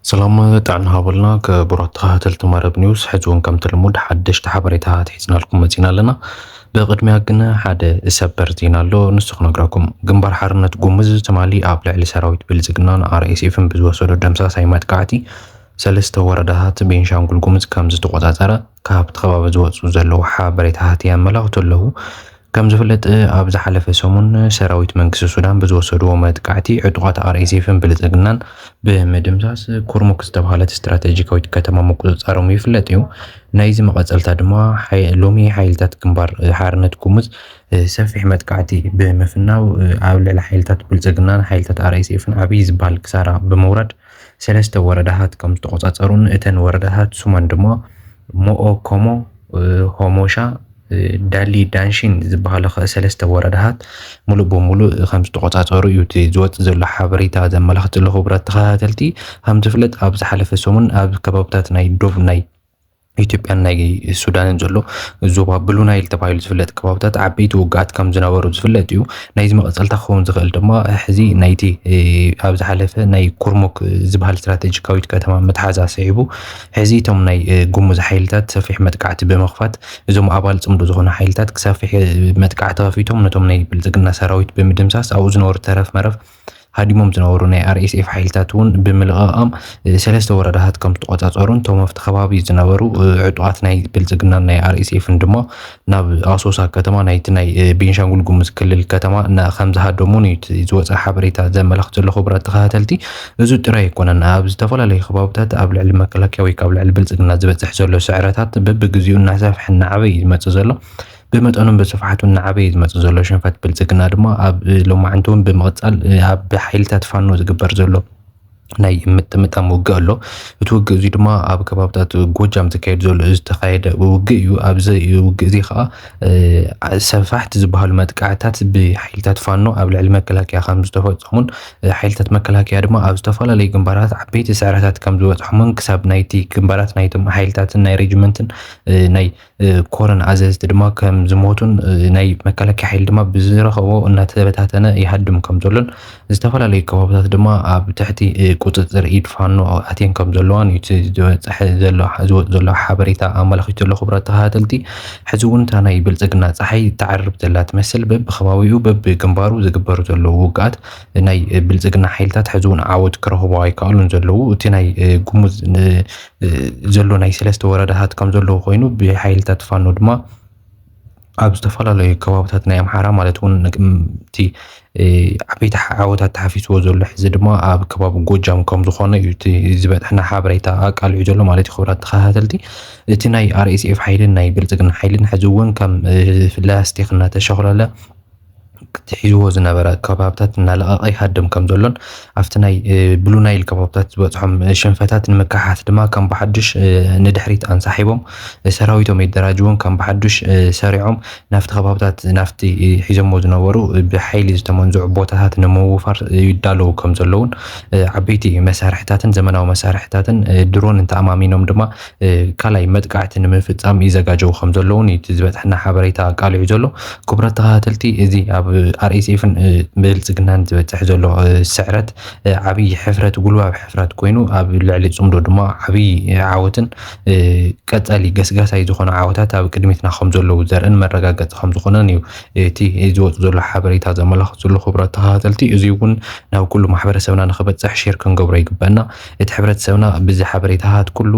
سلام تعالنا هابلنا كبراتها تلتمارب نيوز حجون كم تلمود حدش تحبريتها تحسنا لكم متينا لنا بقدمي قلنا حدا سبرتينا له نسخ نقراكم جنبار حرنة قومز تمالي قابل على سراويت بلزقنان RSF بزوسولو دمسا سايمات قاعتي سلسته وردهات بينشانقل قومز كامز تقوطاترا كابت خباب زوصو زلو حبريتها ياملاغتو له كم زفلت أبز حلف سمون سراويت منكس السودان بزوسدو مدقعتي عطوات RSF بلزقنان بمدمساس كورموكس تبهالت استراتيجيكويت كتما مقصصارو يفلطيو نايز مقصلتا دما لومي حيلتات كنبار حارنت كومز سفيح مدقعتي بمفناو عاول حيلتات بلزقنان حيلتات RSF عبي زبال كسارا بمورد سلسته وردهات كم تقصصارون اتن وردهات سومن دما موو كومو هوموشا دالي دانشين زباله سلسته وردهات ملو بملو خمس تقاطعرو يوتي زوت زل حبريتا زملخت له خبرت تخاتلتي هم تفلت ابز حلف سمون اب كبابتات ناي دوب ناي ኢትዮጵያ ናይ ሱዳንን ዘሎ ዞባ ብሉ ናይል ተባሂሉ ዝፍለጥ ከባቢታት ዓበይቲ ውግኣት ከም ዝነበሩ ዝፍለጥ እዩ ናይዚ መቐፀልታ ክኸውን ዝኽእል ድማ ሕዚ ናይቲ ኣብ ዝሓለፈ ናይ ኩርሙክ ዝበሃል ስትራቴጂካዊት ከተማ ምትሓዝ ኣስዒቡ ሕዚ እቶም ናይ ጉሙዝ ሓይልታት ሰፊሕ መጥቃዕቲ ብምኽፋት እዞም ኣባል ጽምዶ ዝኾኑ ሓይልታት ክሰፊሕ መጥቃዕቲ ከፊቶም ነቶም ናይ ብልጽግና ሰራዊት ብምድምሳስ ኣብኡ ዝነበሩ ተረፍ መረፍ هاديموم زنورو ناي RSF حيلتاتون بملغام سلسته وردهات كم تقاطعرون توم في خبابي زنورو عطوات ناي بلزقنا ناي RSF ندما ناب اسوسا كتما ناي بينشانغول غومز كلل كتما نا خمسه هادمون يزوص حبريتا زملخت له خبرات تخاتلتي ازو تراي يكون اب زتفلالي خبابتات اب العلم مكلكيوي قبل العلم بلزقنا زبصح زلو سعرات ببغزيو نحسفحنا عبي يمص زلو بمطنهم بصفحته النعبي يمص زلو شنفات بلزقنا دما اب لو معندهم بمقصل اب حيلتات فانو زغبر زلو ናይ ምጥምጣም ውግእ ኣሎ እቲ ውግእ እዚ ድማ ኣብ ከባቢታት ጎጃም ዝካየድ ዘሎ ዝተኻየደ ውግእ እዩ ኣብዚ ውግእ እዚ ከዓ ሰፋሕቲ ዝበሃሉ መጥቃዕታት ብሓይልታት ፋኖ ኣብ ልዕሊ መከላከያ ከም ዝተፈጸሙን ሓይልታት መከላከያ ድማ ኣብ ዝተፈላለዩ ግንባራት ዓበይቲ ስዕረታት ከም ዝበፅሖምን ክሳብ ናይቲ ግንባራት ናይቶም ሓይልታትን ናይ ሬጅመንትን ናይ ኮረን ኣዘዝቲ ድማ ከም ዝሞቱን ናይ መከላከያ ሓይል ድማ ብዝረኸቦ እናተበታተነ ይሃድም ከም ዘሎን ዝተፈላለዩ ከባቢታት ድማ ኣብ ትሕቲ ቁጥጥር ኢድ ፋኖ ኣትየን ከም ዘለዋን ይጽሕ ዘሎ ሓበሬታ ኣመላኺቱ ዘሎ خبرات ተኸታተልቲ ሕዚ እውን እታ ናይ ብልጽግና ፀሓይ ተዓርብ ዘላ ትመስል በብኸባቢኡ በብግንባሩ ዝግበሩ ዘለዉ ውግኣት ናይ ብልጽግና ሓይልታት ሕዚ እውን ዓወት ክረኽቡ ኣይከኣሉን ዘለዉ እቲ ናይ ጉሙዝ ዘሎ ናይ ሰለስተ ወረዳታት ከም ዘለዉ ኮይኑ ብሓይልታት ፋኖ ድማ ኣብ ዝተፈላለዩ ከባቢታት ናይ ኣምሓራ ማለት እውን እቲ ዓበይቲ ዓወታት ተሓፊዝዎ ዘሎ ሕዚ ድማ ኣብ ከባቢ ጎጃም ከም ዝኾነ እዩ እቲ ዝበፅሕና ሓበሬታ ኣቃሊዑ ዘሎ ማለት እዩ خبرات ተኸታተልቲ እቲ ናይ RSF ሓይልን ናይ ብልጽግና ሓይልን ሕዚ እውን ከም ላስቲክ እናተሸኽለለ ትሒዝዎ ዝነበረ ከባቢታት እናለቐቐ ይሃድም ከም ዘሎን ኣብቲ ናይ ብሉ ናይል ከባቢታት ዝበፅሖም ሽንፈታት ንምክሓት ድማ ከም ብሓድሽ ንድሕሪት ኣንሳሒቦም ሰራዊቶም ይደራጅውን ከም ብሓድሽ ሰሪዖም ናፍቲ ከባቢታት ናፍቲ ሒዞሞ ዝነበሩ ብሓይሊ ዝተመንዝዑ ቦታታት ንምውፋር ይዳለዉ ከም ዘለውን ዓበይቲ መሳርሕታትን ዘመናዊ መሳርሕታትን ድሮን እንተኣማሚኖም ድማ ካልኣይ መጥቃዕቲ ንምፍጻም ይዘጋጀው ከም ዘለውን እቲ ዝበፅሕና ሓበሬታ ቃልዑ ዘሎ ክብረት ተኸታተልቲ እዚ ኣብ RSF ብልጽግናን ዝበፅሕ ዘሎ ስዕረት ዓብይ ሕፍረት ጉልባብ ሕፍረት ኮይኑ ኣብ ልዕሊ ጽምዶ ድማ ዓብይ ዓወትን ቀጻሊ ገስጋሳይ ዝኾነ ዓወታት ኣብ ቅድሚትና ከም ዘለዉ ዘርእን መረጋገፂ ከም ዝኾነን እዩ እቲ ዝወፅ ዘሎ ሓበሬታ ዘመላኽት ዘሎ خبرات ተኸታተልቲ እዚ እውን ናብ ኩሉ ማሕበረሰብና ንኽበፅሕ ሼር ክንገብሮ ይግባአና እቲ ሕብረተሰብና ብዚ ሓበሬታታት ኩሉ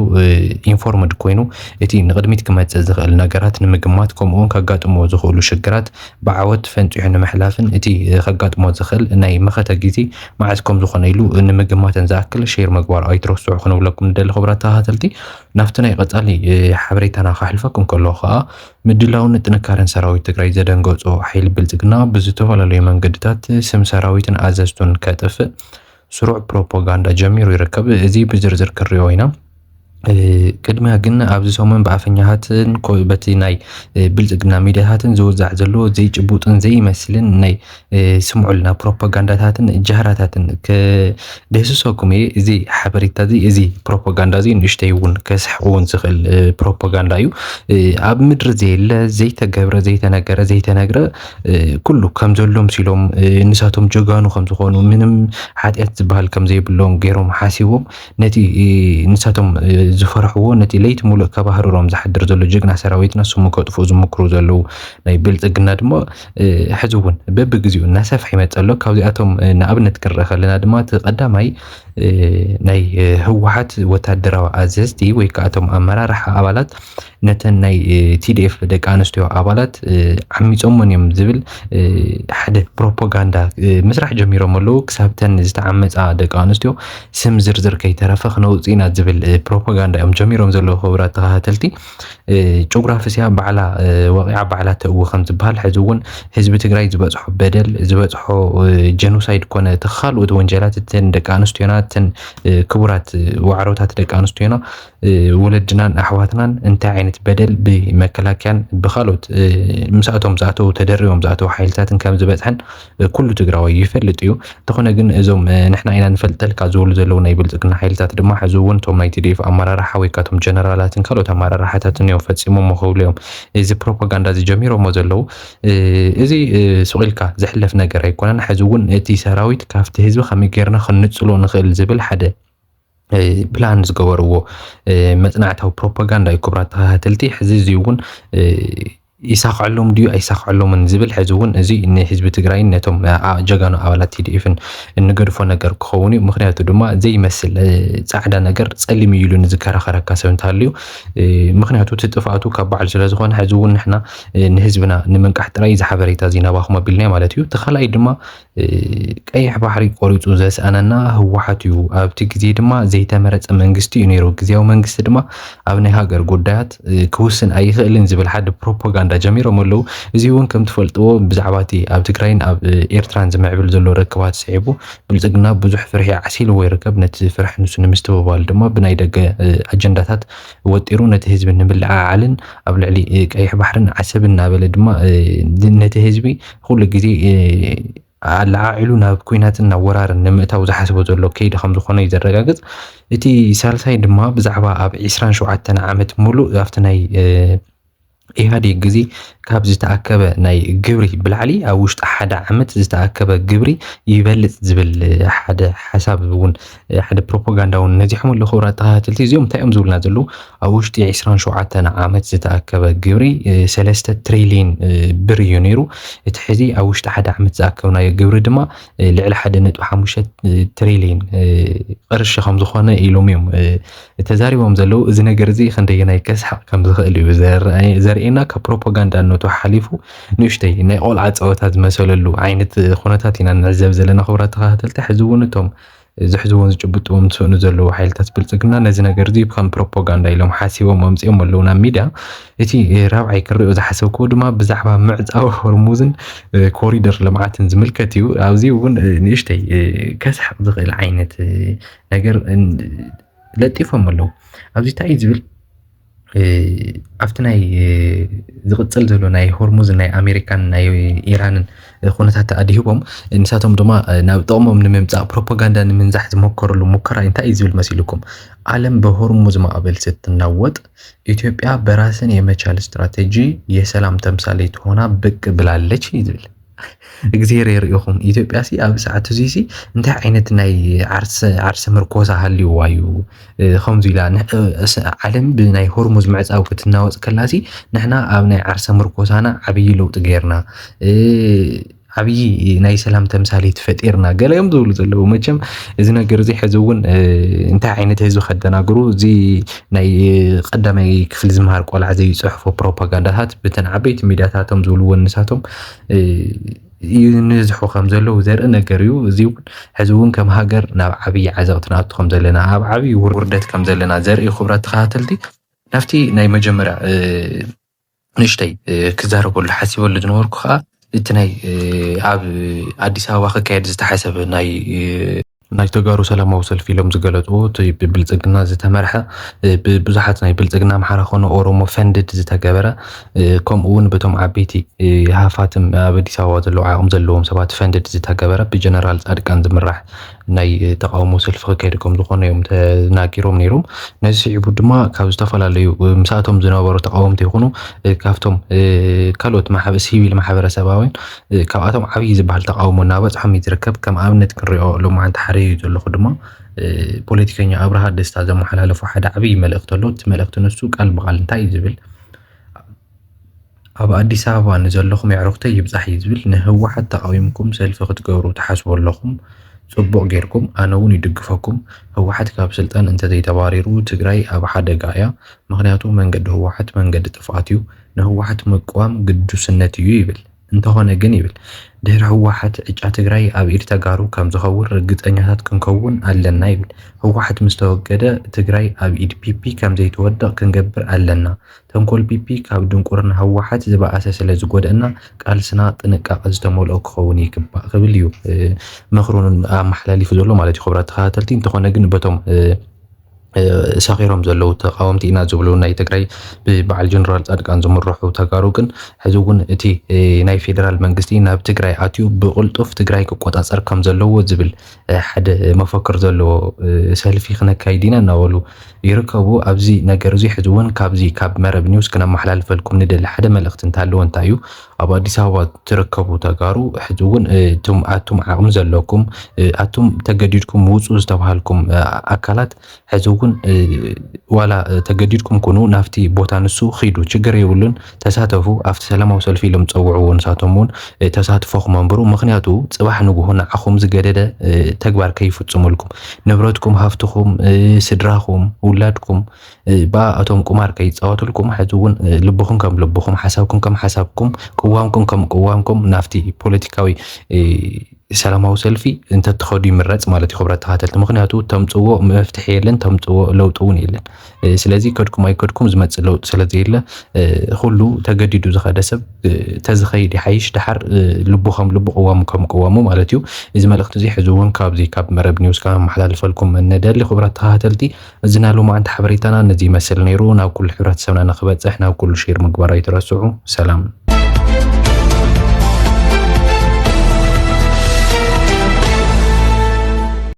ኢንፎርምድ ኮይኑ እቲ ንቅድሚት ክመጽእ ዝኽእል ነገራት ንምግማት ከምኡውን ከጋጥሞ ዝኽእሉ ሽግራት ብዓወት ፈንፂሑ ንምሕላፍን እቲ ከጋጥሞ ዝኽእል ናይ መኸተ ግዜ መዓዝ ከም ዝኾነ ኢሉ ንምግማትን ዝኣክል ሼር ምግባር ኣይትረስዑ ክንብለኩም ንደሊ خبرات ተኸታተልቲ ናፍቲ ናይ ቀጻሊ ሓበሬታና ካሕልፈኩም ከለኹ ከዓ ምድላውን ጥንካረን ሰራዊት ትግራይ ዘደንገጾ ሓይሊ ብልጽግና ብዝተፈላለዩ መንገድታት ስም ሰራዊትን ኣዘዝቱን ከጥፍእ ስሩዕ ፕሮፓጋንዳ ጀሚሩ ይርከብ እዚ ብዝርዝር ክሪኦ ኢና ቅድሚያ ግን ኣብዚ ሰሙን ብኣፈኛሃትን በቲ ናይ ብልፅግና ሚድያታትን ዝውዛዕ ዘሎ ዘይጭቡጥን ዘይመስልን ናይ ስምዑልና ፕሮፓጋንዳታትን ጃህራታትን ከደህስሰኩም እየ። እዚ ሓበሬታ እዚ ፕሮፓጋንዳ እዚ ንእሽተይ እውን ከስሕቅ እውን ዝኽእል ፕሮፓጋንዳ እዩ። ኣብ ምድሪ ዘየለ ዘይተገብረ ዘይተነገረ ዘይተነግረ ኩሉ ከም ዘሎ ሲሎም ንሳቶም ጀጋኑ ከም ዝኾኑ ምንም ሓጢያት ዝበሃል ከም ዘይብሎም ገይሮም ሓሲቦም ነቲ ንሳቶም ዝፈርሕዎ ነቲ ለይቲ ሙሉእ ከባህሮም ዝሓድር ዘሎ ጅግና ሰራዊትና ስሙ ከጥፍኡ ዝምክሩ ዘለው ናይ ብልፅግና ድማ ሕዚ እውን በብግዚኡ እናሰፍሐ ይመፅእ ኣሎ። ካብዚኣቶም ንኣብነት ክንርኢ ከለና ድማ እቲ ቀዳማይ ናይ ህወሓት ወታደራዊ ኣዘዝቲ ወይ ከዓ እቶም ኣመራርሓ ኣባላት ነተን ናይ ቲዲኤፍ ደቂ ኣንስትዮ ኣባላት ዓሚፆምን እዮም ዝብል ሓደ ፕሮፓጋንዳ ምስራሕ ጀሚሮም ኣለዉ። ክሳብ ተን ዝተዓመፃ ደቂ ኣንስትዮ ስም ዝርዝር ከይተረፈ ክነውፅእ ኢና ዝብል ፕሮፓጋንዳ እዮም ጀሚሮም ዘለዉ ክቡራት ተኸታተልቲ። ጂኦግራፊስያ ባዕላ ወቂዓ ባዕላ ተእዊ ከም ዝበሃል ሕዚ እውን ህዝቢ ትግራይ ዝበፅሖ በደል ዝበፅሖ ጀኖሳይድ ኮነ ተኻልኦት ወንጀላት እተን ደቂ ኣንስትዮና እተን ክቡራት ዋዕሮታት ደቂ ኣንስትዮና ወለድናን ኣሕዋትናን እንታይ ዓይነት በደል ብመከላከያን ብኻልኦት ምስኣቶም ዝኣተው ተደሪቦም ዝኣተው ሓይልታትን ከም ዝበፅሐን ኩሉ ትግራዋይ ይፈልጥ እዩ። እንተኾነ ግን እዞም ንሕና ኢና ንፈልጠልካ ዝብሉ ዘለው ናይ ብልፅግና ሓይልታት ድማ ሕዚ እውን እቶም ናይ ቲዲኤፍ ኣመራርሓ ወይ ከዓ እቶም ጀነራላትን ካልኦት ኣመራርሓታትን እዮም ፈፂሞም ክብሉ እዮም እዚ ፕሮፓጋንዳ እዚ ጀሚሮሞ ዘለው። እዚ ስቂልካ ዝሕለፍ ነገር ኣይኮነን። ሕዚ እውን እቲ ሰራዊት ካብቲ ህዝቢ ከመይ ጌርና ክንፅሎ ንኽእል ዝብል ሓደ ፕላን ዝገበርዎ መፅናዕታዊ ፕሮፓጋንዳ እዩ ክቡራት ተኸታተልቲ። ሕዚ እዚ እውን ይሳኽዐሎም ድዩ ኣይሳኽዐሎምን ዝብል ሕዚ እውን እዚ ንህዝቢ ትግራይ ነቶም ጀጋኑ ኣባላት ቲዲኤፍን እንገድፎ ነገር ክኸውን እዩ። ምክንያቱ ድማ ዘይመስል ፃዕዳ ነገር ፀሊም ኢሉ ንዝከራኸረካ ሰብ እንተሃልዩ ምክንያቱ እቲ ጥፍኣቱ ካብ በዓል ስለዝኾነ ሕዚ እውን ንሕና ንህዝብና ንምንቃሕ ጥራይ ዝሓበሬታ ዜናባኹም ኣቢልና ማለት እዩ። እቲ ካልኣይ ድማ ቀይሕ ባሕሪ ቆሪፁ ዘስኣነና ህወሓት እዩ። ኣብቲ ግዜ ድማ ዘይተመረፀ መንግስቲ እዩ ነይሩ። ግዜያዊ መንግስቲ ድማ ኣብ ናይ ሃገር ጉዳያት ክውስን ኣይኽእልን ዝብል ሓደ ፕሮፓጋንዳ ጀሚሮም ኣለዉ። እዚ እውን ከም ትፈልጥዎ ብዛዕባ እቲ ኣብ ትግራይን ኣብ ኤርትራን ዝምዕብል ዘሎ ርክባት ስዒቡ ብልፅግና ብዙሕ ፍርሒ ዓሲልዎ ይርከብ። ነቲ ፍርሒ ንሱ ንምስትብባል ድማ ብናይ ደገ ኣጀንዳታት ወጢሩ ነቲ ህዝቢ ንምልዓዓልን ኣብ ልዕሊ ቀይሕ ባሕርን ዓሰብን እናበለ ድማ ነቲ ህዝቢ ኩሉ ግዜ ኣላዓዒሉ ናብ ኩናትን ናብ ወራርን ንምእታው ዝሓስቦ ዘሎ ከይዲ ከም ዝኾነ እዩ ዘረጋግፅ። እቲ ሳልሳይ ድማ ብዛዕባ ኣብ 27 ዓመት ሙሉእ ኣብቲ ናይ ኢህአዴግ ግዜ ካብ ዝተኣከበ ናይ ግብሪ ብላዕሊ ኣብ ውሽጢ ሓደ ዓመት ዝተኣከበ ግብሪ ይበልፅ ዝብል ሓደ ሓሳብ እውን ሓደ ፕሮፓጋንዳ እውን ነዚሖም ኣለዉ ክቡራት ተኸታተልቲ። እዚኦም እንታይ እዮም ዝብሉና ዘለዉ ኣብ ውሽጢ 27 ዓመት ዝተኣከበ ግብሪ 3 ትሪልየን ብር እዩ ነይሩ። እቲ ሕዚ ኣብ ውሽጢ ሓደ ዓመት ዝኣከብናዮ ግብሪ ድማ ልዕሊ 1.5 ትሪልየን ቅርሺ ከም ዝኾነ ኢሎም እዮም ተዛሪቦም ዘለዉ። እዚ ነገር እዚ ክንደየናይ ከስሓቅ ከም ዝኽእል እዩ ዘርእየና። ካብ ፕሮፓጋንዳ ነቱ ሓሊፉ ንእሽተይ ናይ ቆልዓ ፀወታ ዝመሰለሉ ዓይነት ኩነታት ኢና ንዕዘብ ዘለና ክቡራት ተኸታተልቲ። ሕዚ እውን እቶም ዝሕዝዎን ዝጭብጥዎም ዝስእኑ ዘለዉ ሓይልታት ብልፅግና ነዚ ነገር እዚ ከም ፕሮፓጋንዳ ኢሎም ሓሲቦም ኣምፂኦም ኣለዉ ናብ ሚድያ። እቲ ራብዓይ ክሪኦ ዝሓሰብክዎ ድማ ብዛዕባ ምዕፃዊ ሆርሙዝን ኮሪደር ልምዓትን ዝምልከት እዩ። ኣብዚ እውን ንእሽተይ ከስሕቅ ዝኽእል ዓይነት ነገር ለጢፎም ኣለዉ። ኣብዚ እንታይ እዩ ዝብል ኣብቲ ናይ ዝቕፅል ዘሎ ናይ ሆርሙዝ ናይ ኣሜሪካን ናይ ኢራንን ኩነታት ኣድሂቦም ንሳቶም ድማ ናብ ጥቕሞም ንምምፃእ ፕሮፓጋንዳ ንምንዛሕ ዝመከረሉ ሙከራ እንታይ እዩ ዝብል መሲልኩም? ዓለም በሆርሙዝ ማዕበል ስትናወጥ ኢትዮጵያ በራስን የመቻል ስትራቴጂ የሰላም ተምሳሌት ሆና ብቅ ብላለች ይብል። እግዚአብሔር ይርኢኹም። ኢትዮጵያ ሲ ኣብ ሰዓት እዚ ሲ እንታይ ዓይነት ናይ ዓርሰ ምርኮሳ ሃልይዋ እዩ ከምዚ ኢላ ዓለም ብናይ ሆርሙዝ ምዕፃው ክትናወፅ ከላሲ ንሕና ኣብ ናይ ዓርሰ ምርኮሳና ዓብይ ለውጢ ገይርና ዓብይ ናይ ሰላም ተምሳሌት ፈጢርና ገለ እዮም ዝብሉ ዘለዉ። መቸም እዚ ነገር እዚ ሕዚ እውን እንታይ ዓይነት ህዝቢ ከደናግሩ እዚ ናይ ቀዳማይ ክፍሊ ዝምሃር ቆልዓ ዘይፅሕፎ ፕሮፓጋንዳታት ብተን ዓበይቲ ሚድያታቶም ዝብልዎ ንሳቶም ይንዝሑ ከም ዘለዉ ዘርኢ ነገር እዩ። እዚ ሕዚ እውን ከም ሃገር ናብ ዓብይ ዓዘቕቲ ንኣቱ ከም ዘለና ኣብ ዓብይ ውርደት ከም ዘለና ዘርኢ ክቡራት ተኸታተልቲ። ናብቲ ናይ መጀመርያ ንእሽተይ ክዛረበሉ ሓሲበሉ ዝነበርኩ ከዓ እቲ ናይ ኣብ ኣዲስ ኣበባ ክካየድ ዝተሓሰበ ናይ ናይ ተጋሩ ሰላማዊ ሰልፊ ኢሎም ዝገለጽዎ ብብልጽግና ዝተመርሐ ብብዙሓት ናይ ብልጽግና ኣምሓራ ኮነ ኦሮሞ ፈንድድ ዝተገበረ ከምኡ እውን በቶም ዓበይቲ ሃፋትም ኣብ ኣዲስ ኣበባ ዘለዉ ዓቕም ዘለዎም ሰባት ፈንድድ ዝተገበረ ብጀነራል ጻድቃን ዝምራሕ ናይ ተቃውሞ ሰልፊ ክካየድ ከም ዝኾነ እዮም ተናጊሮም ነይሮም። ነዚ ስዒቡ ድማ ካብ ዝተፈላለዩ ምስኣቶም ዝነበሩ ተቃወምቲ ይኹኑ ካብቶም ካልኦት ሲቪል ማሕበረሰባውያን ካብኣቶም ዓብዪ ዝበሃል ተቃውሞ እናበፅሖም እዩ ዝርከብ። ከም ኣብነት ክንሪኦ ሎማዓንቲ ሓረዩ ዘለኹ ድማ ፖለቲከኛ ኣብርሃ ደስታ ዘመሓላለፎ ሓደ ዓብዪ መልእኽቲ ኣሎ። እቲ መልእኽቲ ንሱ ቃል ብቓል እንታይ እዩ ዝብል ኣብ ኣዲስ ኣበባ ንዘለኹም ኣዕሩኽተይ ይብፃሕ እዩ ዝብል ንህወሓት ተቃዊምኩም ሰልፊ ክትገብሩ ትሓስቡ ኣለኹም ጽቡቕ ጌርኩም ኣነ እውን ይድግፈኩም ህወሓት ካብ ስልጣን እንተዘይተባሪሩ ትግራይ ኣብ ሓደጋ እያ ምክንያቱ መንገዲ ህወሓት መንገዲ ጥፍኣት እዩ ንህወሓት ምቅዋም ግዱስነት እዩ ይብል እንተኾነ ግን ይብል ድሕሪ ህወሓት ዕጫ ትግራይ ኣብ ኢድ ተጋሩ ከም ዝኸውን ርግፀኛታት ክንከውን ኣለና ይብል ህወሓት ምስ ተወገደ ትግራይ ኣብ ኢድ ፒፒ ከም ዘይትወድቕ ክንገብር ኣለና ተንኮል ፒፒ ካብ ድንቁርና ህወሓት ዝበኣሰ ስለ ዝጎድአና ቃልስና ጥንቃቐ ዝተመልኦ ክኸውን ይግባእ ክብል እዩ ምኽሩን ኣመሓላሊፉ ዘሎ ማለት እዩ። ክቡራት ተኸታተልቲ እንተኾነ ግን በቶም ሰኺሮም ዘለዉ ተቃወምቲ ኢና ዝብሉ ናይ ትግራይ ብበዓል ጀነራል ጻድቃን ዝምርሑ ተጋሩ ግን ሕዚ እውን እቲ ናይ ፌደራል መንግስቲ ናብ ትግራይ ኣትዩ ብቕልጡፍ ትግራይ ክቆፃፀር ከም ዘለዎ ዝብል ሓደ መፈክር ዘለዎ ሰልፊ ክነካይድ ኢና እናበሉ ይርከቡ። ኣብዚ ነገር እዚ ሕዚ እውን ካብዚ ካብ መረብ ኒውስ ክነመሓላልፈልኩም ንደሊ ሓደ መልእኽቲ እንተሃለወ እንታይ እዩ ኣብ ኣዲስ ኣበባ ትርከቡ ተጋሩ ሕዚ እውን ኣቱም ዓቕሚ ዘለኩም ኣቱም ተገዲድኩም ውፁ ዝተባሃልኩም ኣካላት ሕዚ እውን ዋላ ተገዲድኩም ኩኑ ናፍቲ ቦታ ንሱ ኺዱ ችግር የብሉን ተሳተፉ ኣብቲ ሰላማዊ ሰልፊ ኢሎም ዝፀውዕዎ ንሳቶም እውን ተሳትፎኩም መንበሩ ምክንያቱ ፅባሕ ንግሆ ንዓኹም ዝገደደ ተግባር ከይፍፅሙልኩም ንብረትኩም ሃፍትኩም ስድራኩም ውላድኩም ብኣቶም ቁማር ከይፃወትልኩም ሕዚ እውን ልብኹም ከም ልብኹም ሓሳብኩም ከም ሓሳብኩም ቅዋምኩም ከም ቅዋምኩም ናፍቲ ፖለቲካዊ ሰላማዊ ሰልፊ እንተትኸዱ ይምረፅ ማለት እዩ። ክቡራት ተኸታተልቲ ምክንያቱ ተምፅዎ መፍትሒ የለን ተምፅዎ ለውጢ እውን የለን ስለዚ ከድኩም ኣይከድኩም ዝመፅእ ለውጢ ስለዘየለ ኩሉ ተገዲዱ ዝኸደ ሰብ ተዝኸይድ ይሓይሽ ድሓር ልቡ ከም ልቡ ቅዋሙ ከም ቅዋሙ ማለት እዩ። እዚ መልእኽቲ እዚ ሕዚ እውን ካብዚ ካብ መረብ ኒውስ ከመሓላልፈልኩም ንደሊ ክቡራት ተኸታተልቲ እዚ ናይ ሎማዓንቲ ሓበሬታና ነዚ ይመስል ነይሩ። ናብ ኩሉ ሕብረተሰብና ንክበፅሕ ናብ ኩሉ ሼር ምግባር ኣይትረስዑ። ሰላም